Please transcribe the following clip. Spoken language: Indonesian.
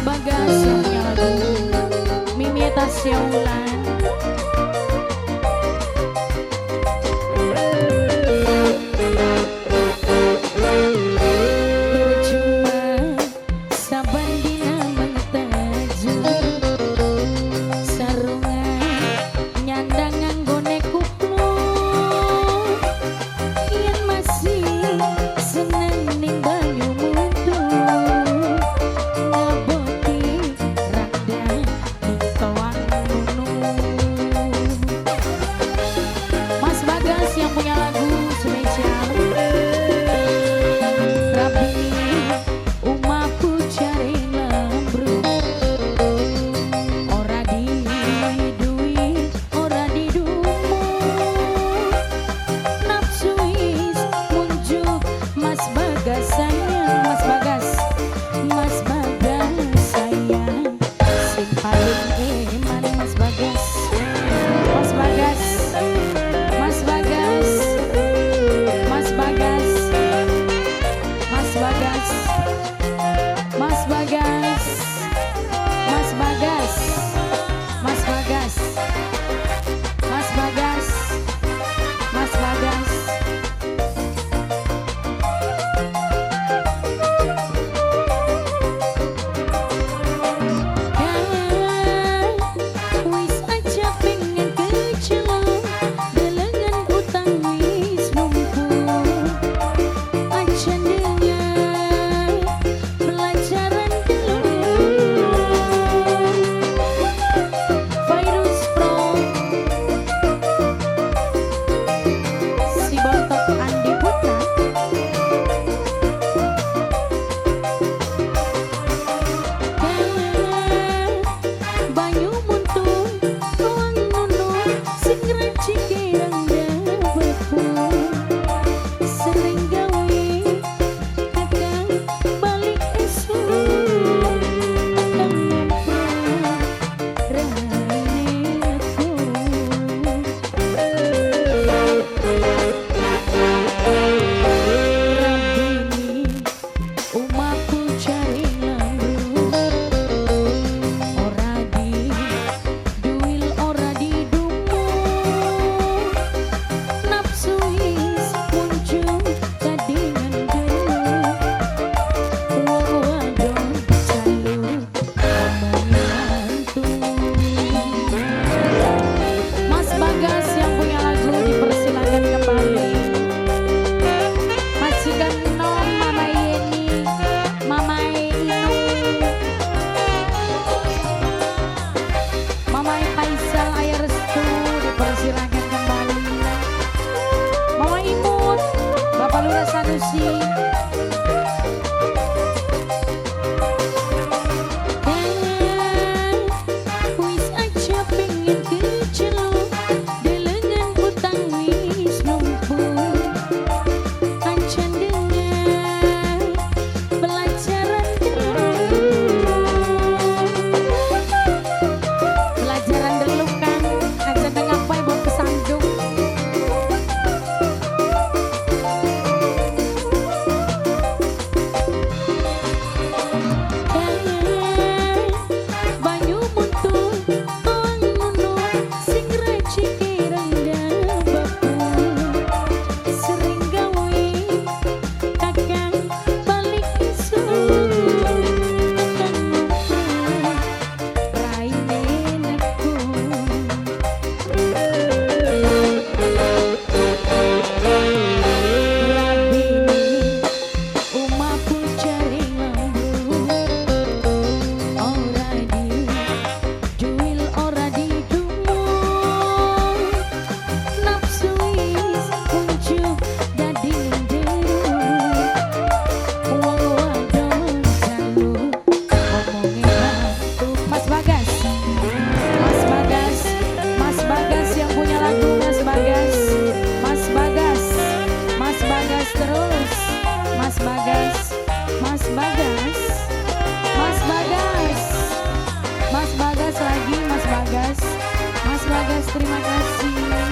Bagas yang punya lagu Mimi Tasya Wulan. Percuma saban dina mengtaju sarungan nyandang nganggone kuplu yen masih seneng ning banyu mutu. Yang punya lagu spesial Rabi umaku cari lembru ora di duit ora di dumu nafsuis muncul Mas Bagas sayang Mas Bagas Mas Bagas sayang sing paling eman Mas Bagas Mas Bagas Mas Bagas, Mas Bagas, Mas Bagas, Mas Bagas, Mas Bagas, Mas Bagas, Mas Bagas, Mas Bagas. Wis aja pengen kecewa. Lurah Sanusi. Wis aja pengen kecelok delengan utang wis numpuk ancen dengan pelajaran delukan aja dengan apa ibu kesandung. Mas Bagas, terima kasih.